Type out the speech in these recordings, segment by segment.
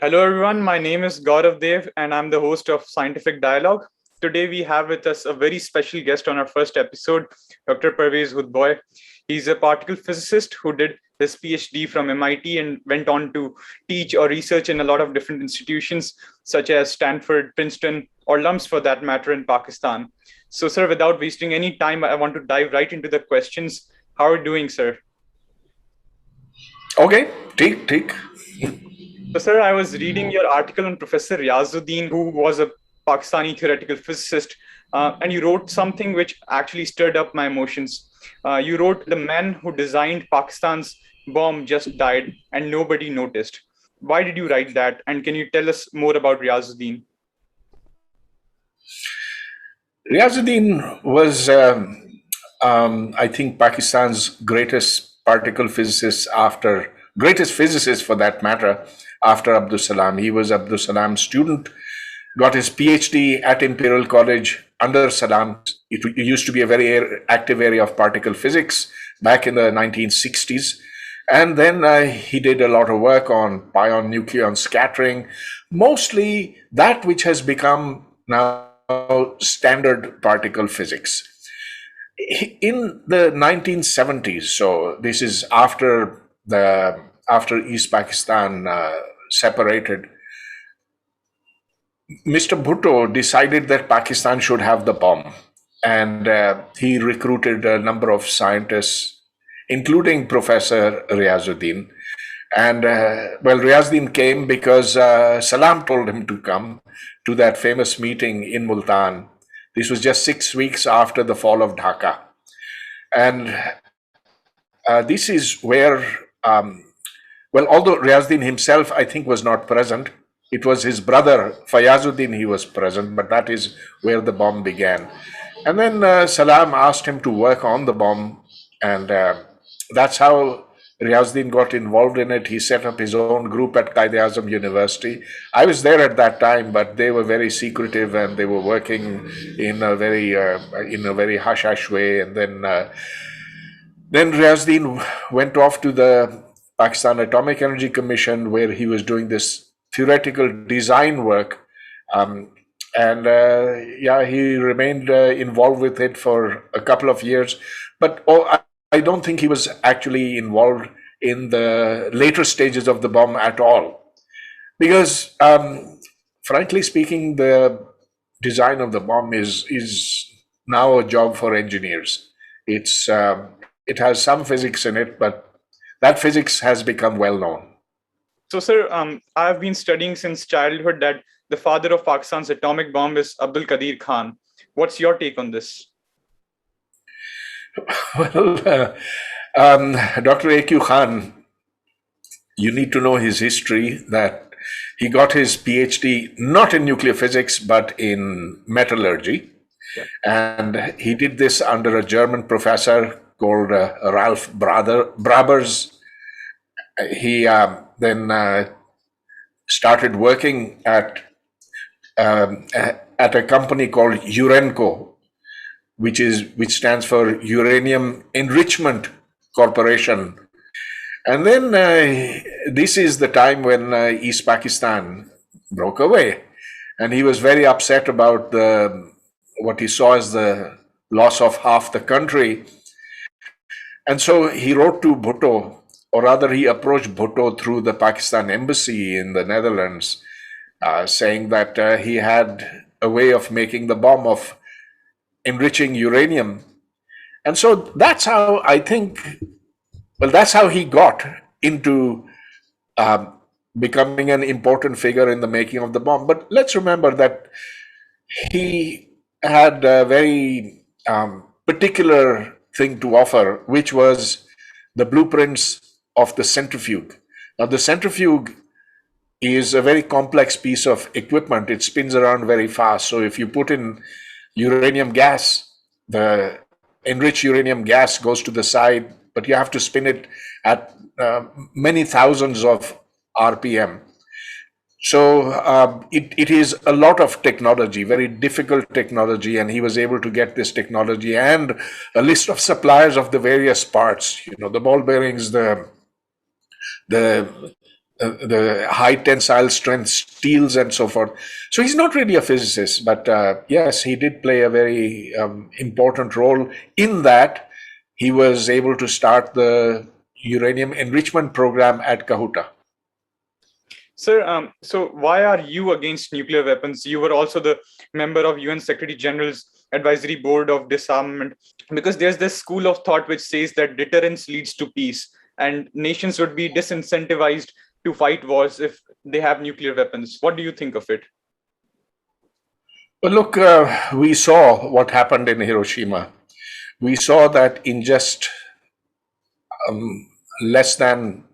Hello, everyone. My name is Gaurav Dev, and I'm the host of Scientific Dialogue. Today, we have with us a very special guest on our first episode, Dr. Pervez Hoodbhoy. He's a particle physicist who did his PhD from MIT and went on to teach or research in a lot of different institutions, such as Stanford, Princeton, or LUMS for that matter, in Pakistan. So, sir, without wasting any time, I want to dive right into the questions. How are you doing, sir? Okay, take. So, sir, I was reading your article on Professor Riazuddin, who was a Pakistani theoretical physicist, and you wrote something which actually stirred up my emotions. You wrote, "The man who designed Pakistan's bomb just died, and nobody noticed." Why did you write that? And can you tell us more about Riazuddin? Riazuddin was, I think, Pakistan's greatest physicist for that matter, after Abdul Salam. He was Abdul Salam's student, got his PhD at Imperial College under Salam. It used to be a very active area of particle physics back in the 1960s. And then he did a lot of work on pion-nucleon scattering, mostly that which has become now standard particle physics. In the 1970s, so this is after East Pakistan separated, Mr. Bhutto decided that Pakistan should have the bomb, and he recruited a number of scientists, including Professor Riazuddin. And Riazuddin came because Salam told him to come to that famous meeting in Multan. This was just 6 weeks after the fall of Dhaka. And this is where, although Riazuddin himself, I think, was not present, it was his brother, Fayazuddin, he was present, but that is where the bomb began. And then Salam asked him to work on the bomb, and that's how Riazuddin got involved in it. He set up his own group at Qadir University. I was there at that time, but they were very secretive and they were working in a very hush-hush way. And then Riazuddin went off to the Pakistan Atomic Energy Commission, where he was doing this theoretical design work. He remained involved with it for a couple of years. But I don't think he was actually involved in the later stages of the bomb at all. Because, frankly speaking, the design of the bomb is now a job for engineers. It has some physics in it, but that physics has become well known. So, sir, I've been studying since childhood that the father of Pakistan's atomic bomb is Abdul Qadir Khan. What's your take on this? Well, Dr. A.Q. Khan, you need to know his history, that he got his PhD not in nuclear physics, but in metallurgy. Yeah. And he did this under a German professor called Ralph Brabers. He then started working at a company called Urenco, which stands for Uranium Enrichment Corporation. And then this is the time when East Pakistan broke away, and he was very upset about what he saw as the loss of half the country. And so he wrote to Bhutto, or rather he approached Bhutto through the Pakistan embassy in the Netherlands, saying that he had a way of making the bomb, of enriching uranium. And so that's how that's how he got into becoming an important figure in the making of the bomb. But let's remember that he had a very particular thing to offer, which was the blueprints of the centrifuge. Now, the centrifuge is a very complex piece of equipment. It spins around very fast. So if you put in uranium gas, the enriched uranium gas goes to the side, but you have to spin it at many thousands of RPM. So it is a lot of technology, very difficult technology, and he was able to get this technology and a list of suppliers of the various parts, the ball bearings, the the high tensile strength steels and so forth. So he's not really a physicist, but yes, he did play a very important role in that. He was able to start the uranium enrichment program at Kahuta. Sir, so why are you against nuclear weapons? You were also the member of UN Secretary General's Advisory Board of Disarmament, because there's this school of thought which says that deterrence leads to peace, and nations would be disincentivized to fight wars if they have nuclear weapons. What do you think of it? But look, we saw what happened in Hiroshima. We saw that in just less than,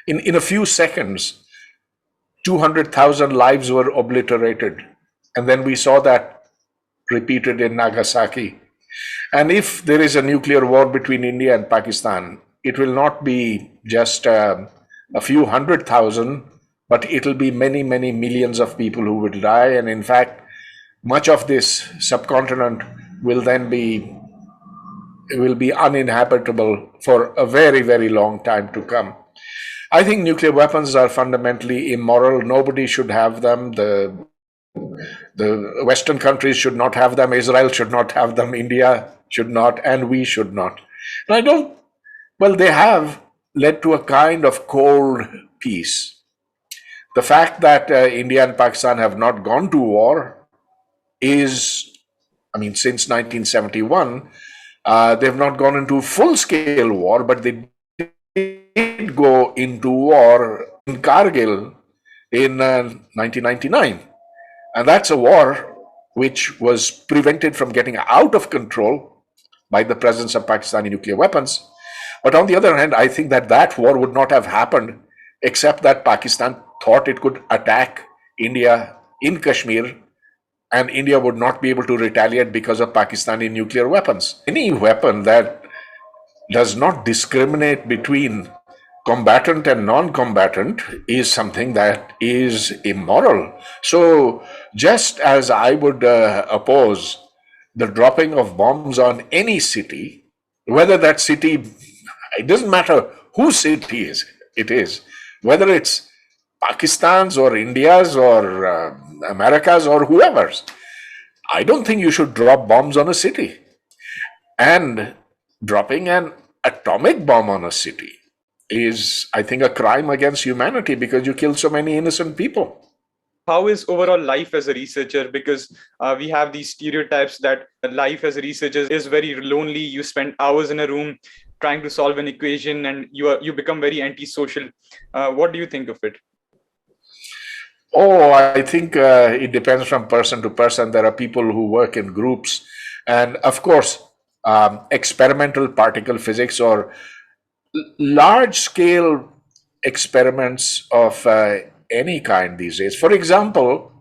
in a few seconds, 200,000 lives were obliterated. And then we saw that repeated in Nagasaki. And if there is a nuclear war between India and Pakistan, it will not be just a few 100,000, but it'll be many, many millions of people who will die. And in fact, much of this subcontinent will then be uninhabitable for a very, very long time to come. I think nuclear weapons are fundamentally immoral. Nobody should have them. The Western countries should not have them. Israel should not have them. India should not, and we should not. And they have led to a kind of cold peace. The fact that India and Pakistan have not gone to war is, since 1971, they've not gone into full-scale war, but they did go into war in Kargil in 1999. And that's a war which was prevented from getting out of control by the presence of Pakistani nuclear weapons. But on the other hand, I think that war would not have happened except that Pakistan thought it could attack India in Kashmir, and India would not be able to retaliate because of Pakistani nuclear weapons. Any weapon that does not discriminate between combatant and non-combatant is something that is immoral. So just as I would oppose the dropping of bombs on any city, whether that city, it doesn't matter whose city it is, whether it's Pakistan's or India's or America's or whoever's, I don't think you should drop bombs on a city. And dropping an atomic bomb on a city is, I think, a crime against humanity because you kill so many innocent people. How is overall life as a researcher? Because we have these stereotypes that life as a researcher is very lonely. You spend hours in a room trying to solve an equation, and you become very antisocial. What do you think of it? Oh, I think it depends from person to person. There are people who work in groups, and of course, experimental particle physics or large-scale experiments of any kind these days. For example,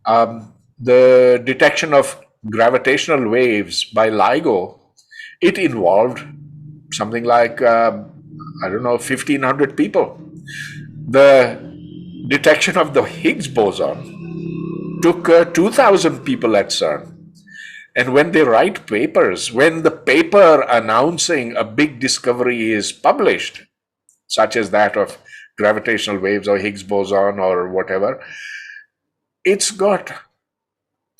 the detection of gravitational waves by LIGO, it involved something like, 1,500 people. The detection of the Higgs boson took 2,000 people at CERN. And when they write papers, when the paper announcing a big discovery is published, such as that of gravitational waves or Higgs boson or whatever, it's got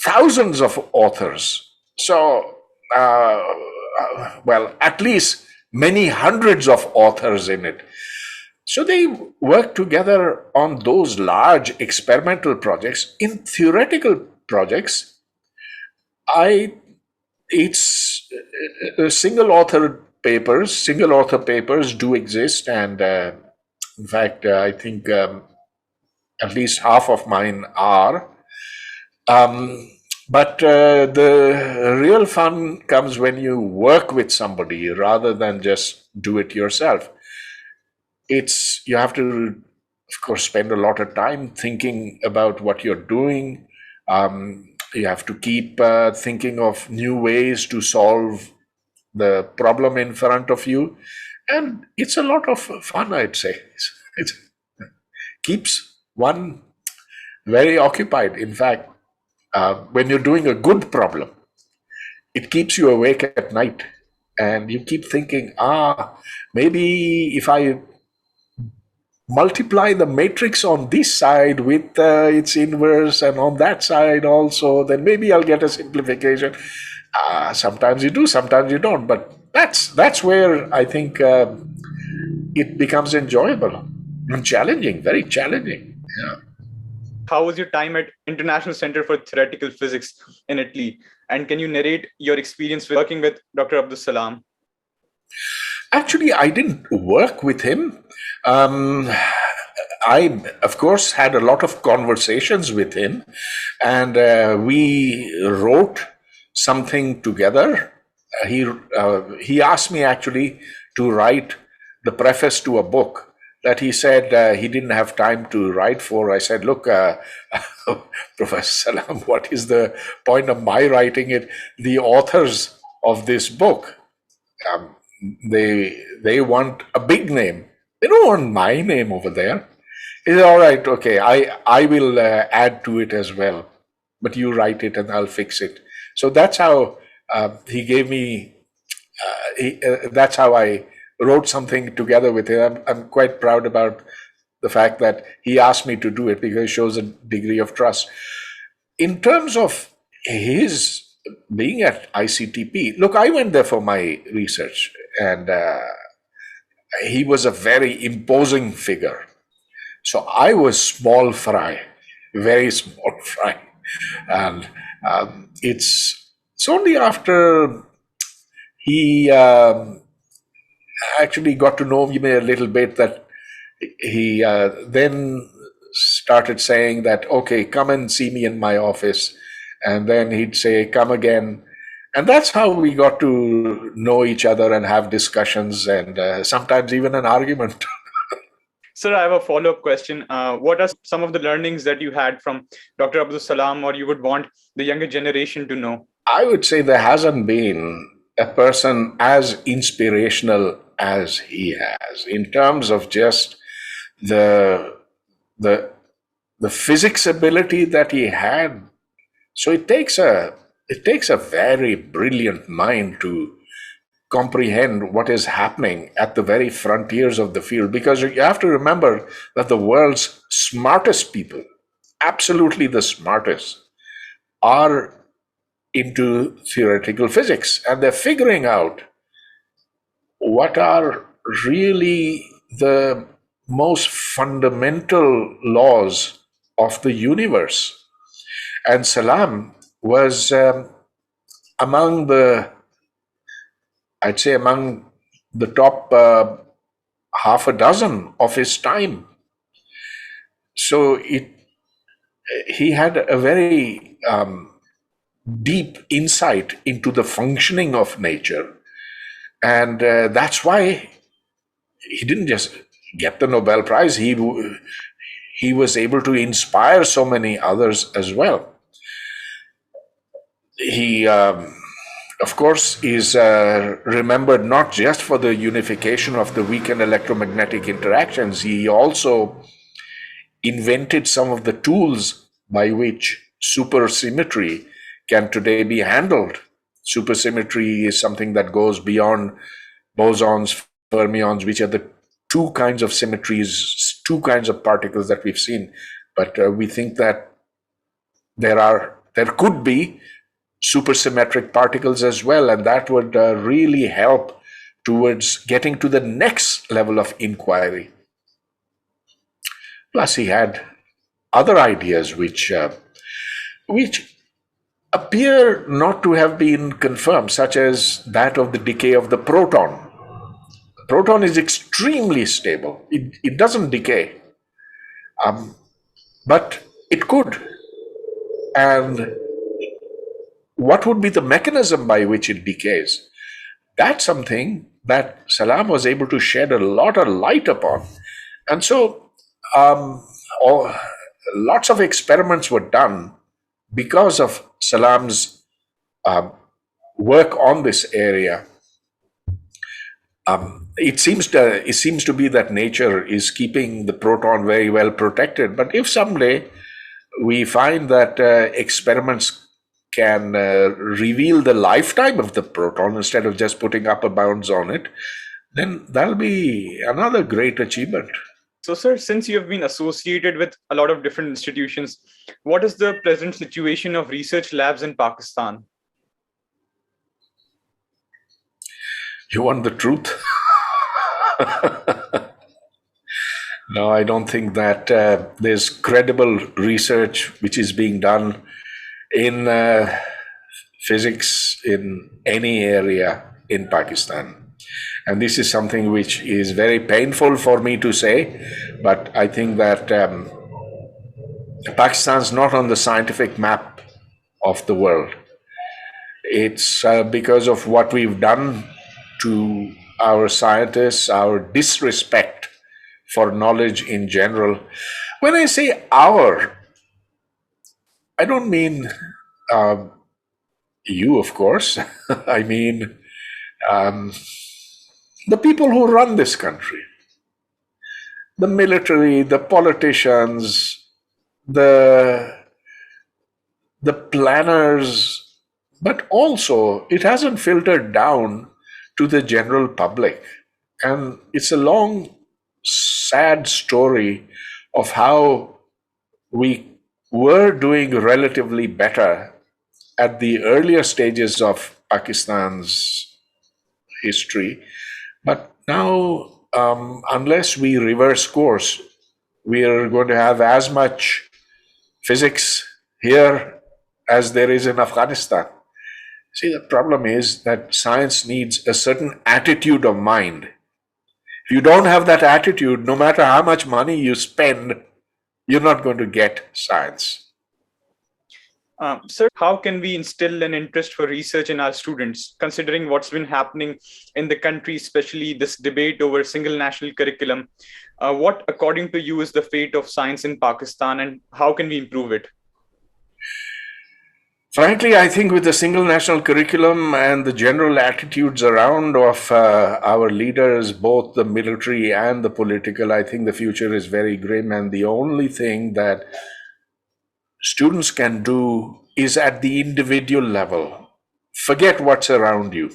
thousands of authors. So, at least many hundreds of authors in it. So they work together on those large experimental projects. In theoretical projects, it's single author papers do exist, and in fact, I think at least half of mine are. But the real fun comes when you work with somebody rather than just do it yourself. You have to, of course, spend a lot of time thinking about what you're doing. You have to keep thinking of new ways to solve the problem in front of you. And it's a lot of fun, I'd say. It keeps one very occupied. In fact, when you're doing a good problem, it keeps you awake at night. And you keep thinking, maybe if I multiply the matrix on this side with its inverse and on that side also, then maybe I'll get a simplification. Sometimes you do, sometimes you don't, but that's where I think it becomes enjoyable and challenging, very challenging. Yeah. How was your time at International Center for Theoretical Physics in Italy? And can you narrate your experience working with Dr. Abdul Salam? Actually, I didn't work with him. I, of course, had a lot of conversations with him, and we wrote something together. He asked me actually to write the preface to a book that he said he didn't have time to write for. I said, look, Professor Salam, what is the point of my writing it? The authors of this book, they want a big name. They don't want my name over there. He said, all right, okay, I will add to it as well, but you write it and I'll fix it. So that's how he gave me, that's how I wrote something together with him. I'm quite proud about the fact that he asked me to do it because it shows a degree of trust. In terms of his being at ICTP, look, I went there for my research, and he was a very imposing figure. So I was small fry, very small fry. And it's only after he actually got to know me a little bit that he then started saying that, okay, come and see me in my office. And then he'd say, come again. And that's how we got to know each other and have discussions and sometimes even an argument. Sir, I have a follow-up question. What are some of the learnings that you had from Dr. Abdul Salam, or you would want the younger generation to know? I would say there hasn't been a person as inspirational as he has in terms of just the physics ability that he had. So it takes a very brilliant mind to comprehend what is happening at the very frontiers of the field, because you have to remember that the world's smartest people, absolutely the smartest, are into theoretical physics, and they're figuring out what are really the most fundamental laws of the universe. And Salam was among the top half a dozen of his time. So he had a very deep insight into the functioning of nature. And that's why he didn't just get the Nobel Prize, he was able to inspire so many others as well. He, of course, is remembered not just for the unification of the weak and electromagnetic interactions. He also invented some of the tools by which supersymmetry can today be handled. Supersymmetry is something that goes beyond bosons, fermions, which are the two kinds of symmetries, two kinds of particles that we've seen. But we think that there could be supersymmetric particles as well, and that would really help towards getting to the next level of inquiry. Plus, he had other ideas which appear not to have been confirmed, such as that of the decay of the proton. The proton is extremely stable. It doesn't decay, but it could. And what would be the mechanism by which it decays? That's something that Salam was able to shed a lot of light upon. And so lots of experiments were done because of Salam's work on this area. It seems to be that nature is keeping the proton very well protected. But if someday we find that experiments can reveal the lifetime of the proton instead of just putting upper bounds on it, then that'll be another great achievement. So, sir, since you have been associated with a lot of different institutions, what is the present situation of research labs in Pakistan? You want the truth? No, I don't think that there's credible research which is being done in physics in any area in Pakistan. And this is something which is very painful for me to say, but I think that Pakistan's not on the scientific map of the world. It's because of what we've done to our scientists, our disrespect for knowledge in general. When I say our, I don't mean you, of course. I mean the people who run this country, the military, the politicians, the planners, but also it hasn't filtered down to the general public. And it's a long, sad story of how we were doing relatively better at the earlier stages of Pakistan's history. But now, unless we reverse course, we are going to have as much physics here as there is in Afghanistan. See, the problem is that science needs a certain attitude of mind. If you don't have that attitude, no matter how much money you spend, you're not going to get science. Sir, how can we instill an interest for research in our students, considering what's been happening in the country, especially this debate over single national curriculum? What, according to you, is the fate of science in Pakistan, and how can we improve it? Frankly, I think with the single national curriculum and the general attitudes around of our leaders, both the military and the political, I think the future is very grim. And the only thing that students can do is at the individual level. Forget what's around you.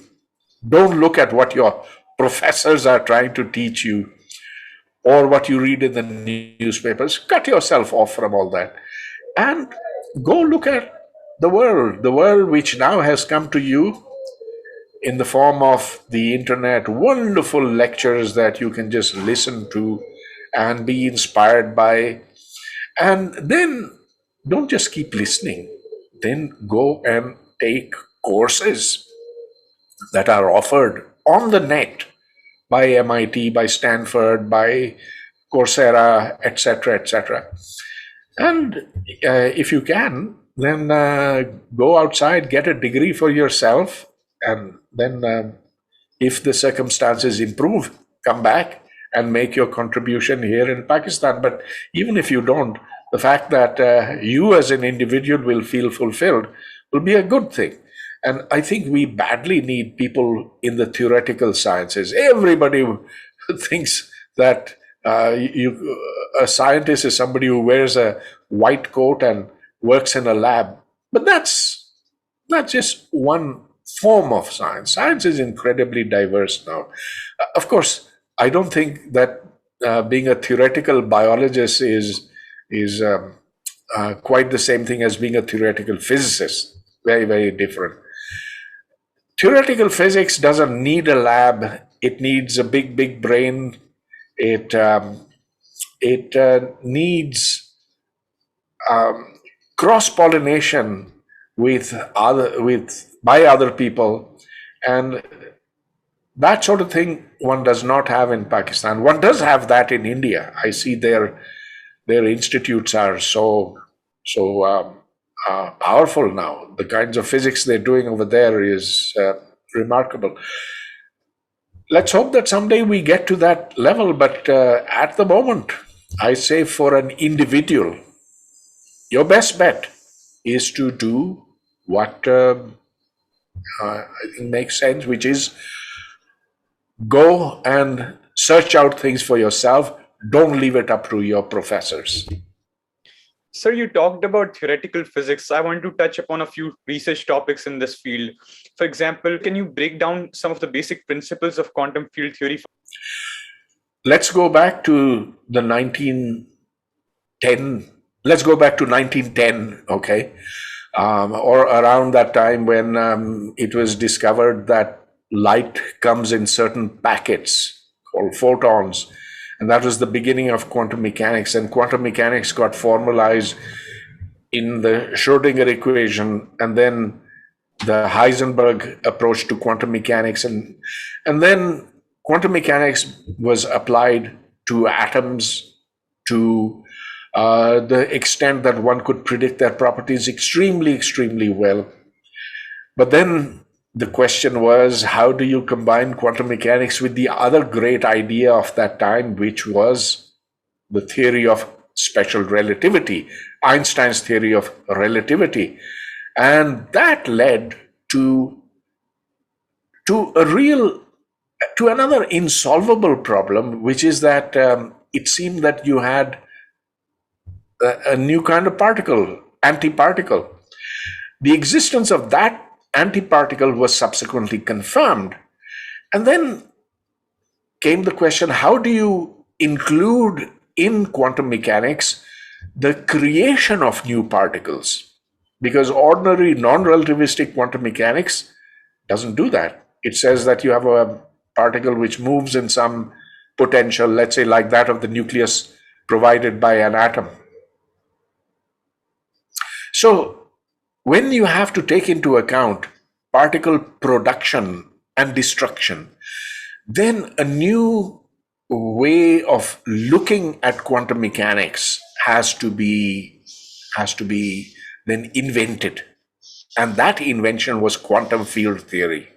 Don't look at what your professors are trying to teach you or what you read in the newspapers. Cut yourself off from all that and go look at the world which now has come to you in the form of the internet, wonderful lectures that you can just listen to and be inspired by. And then don't just keep listening, then go and take courses that are offered on the net by MIT, by Stanford, by Coursera, etc., etc. And if you can, then go outside, get a degree for yourself, and then if the circumstances improve, come back and make your contribution here in Pakistan. But even if you don't, the fact that you as an individual will feel fulfilled will be a good thing. And I think we badly need people in the theoretical sciences. Everybody thinks that a scientist is somebody who wears a white coat and works in a lab. But that's just one form of science. Science is incredibly diverse now. Of course, I don't think that being a theoretical biologist is quite the same thing as being a theoretical physicist. Very, very different. Theoretical physics doesn't need a lab. It needs a big, big brain. It needs cross-pollination by other people, and that sort of thing one does not have in Pakistan. One does have that in India. I see their institutes are so powerful now. The kinds of physics they're doing over there is remarkable. Let's hope that someday we get to that level. But at the moment, I say for an individual, your best bet is to do what I think makes sense, which is go and search out things for yourself. Don't leave it up to your professors. Sir, you talked about theoretical physics. I want to touch upon a few research topics in this field. For example, can you break down some of the basic principles of quantum field theory? let's go back to the 1910. Let's go back to 1910, okay? Or around that time when it was discovered that light comes in certain packets called photons. And that was the beginning of quantum mechanics. And quantum mechanics got formalized in the Schrodinger equation, and then the Heisenberg approach to quantum mechanics. And then quantum mechanics was applied to atoms to the extent that one could predict their properties extremely, extremely well. But then the question was, how do you combine quantum mechanics with the other great idea of that time, which was the theory of special relativity, Einstein's theory of relativity? And that led to another insolvable problem, which is that it seemed that you had a new kind of particle, antiparticle. The existence of that antiparticle was subsequently confirmed. And then came the question, how do you include in quantum mechanics the creation of new particles? Because ordinary non-relativistic quantum mechanics doesn't do that. It says that you have a particle which moves in some potential, let's say like that of the nucleus provided by an atom. So when you have to take into account particle production and destruction, then a new way of looking at quantum mechanics has to be then invented. And that invention was quantum field theory.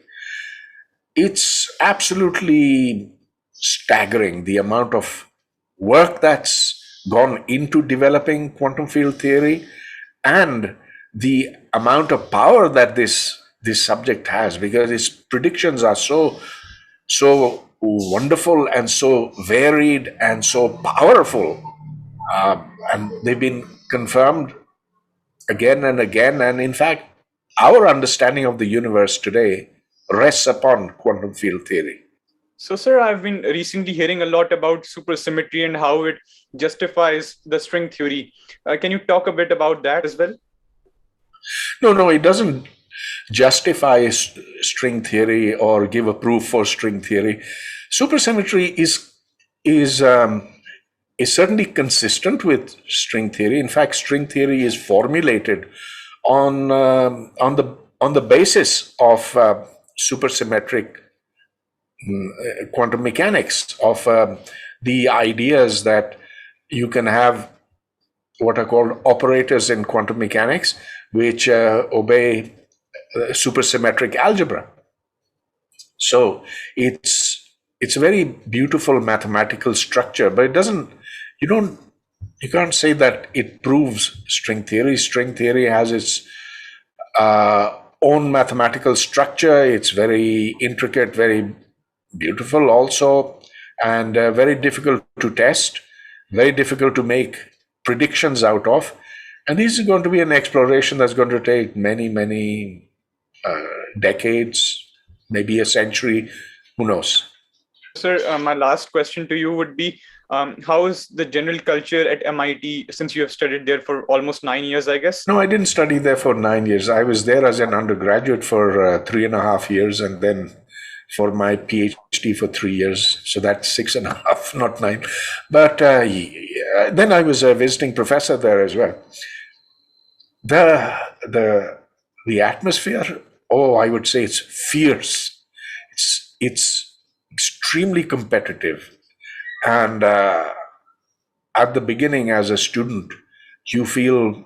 It's absolutely staggering the amount of work that's gone into developing quantum field theory and the amount of power that this subject has, because its predictions are so wonderful and so varied and so powerful, and they've been confirmed again and again. And in fact, our understanding of the universe today rests upon quantum field theory. So, sir, I've been recently hearing a lot about supersymmetry and how it justifies the string theory. Can you talk a bit about that as well? No, it doesn't justify string theory or give a proof for string theory. Supersymmetry is certainly consistent with string theory. In fact, string theory is formulated on the basis of supersymmetric quantum mechanics, of the ideas that you can have what are called operators in quantum mechanics, which obey supersymmetric algebra. So it's a very beautiful mathematical structure, but it doesn't. You can't say that it proves string theory. String theory has its own mathematical structure. It's very intricate, very beautiful also, and very difficult to test, very difficult to make predictions out of. And this is going to be an exploration that's going to take many, many decades, maybe a century, who knows. Sir, my last question to you would be, how is the general culture at MIT, since you have studied there for almost 9 years, I guess? No, I didn't study there for 9 years. I was there as an undergraduate for 3.5 years, and then for my PhD for 3 years. So that's 6.5, not 9. But then I was a visiting professor there as well. The atmosphere, I would say it's fierce. It's extremely competitive. And at the beginning, as a student, you feel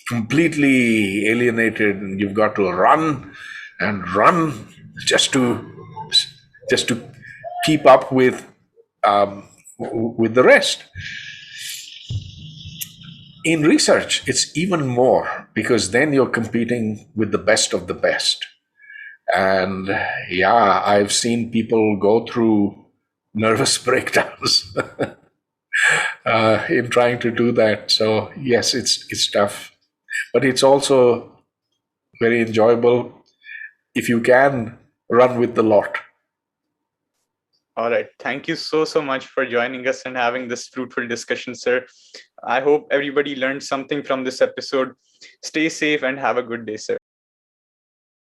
completely alienated, and you've got to run and run just to keep up with the rest. In research, it's even more, because then you're competing with the best of the best. And yeah, I've seen people go through nervous breakdowns in trying to do that. So yes, it's tough, but it's also very enjoyable if you can run with the lot. All right. Thank you so much for joining us and having this fruitful discussion, sir. I hope everybody learned something from this episode. Stay safe and have a good day, sir.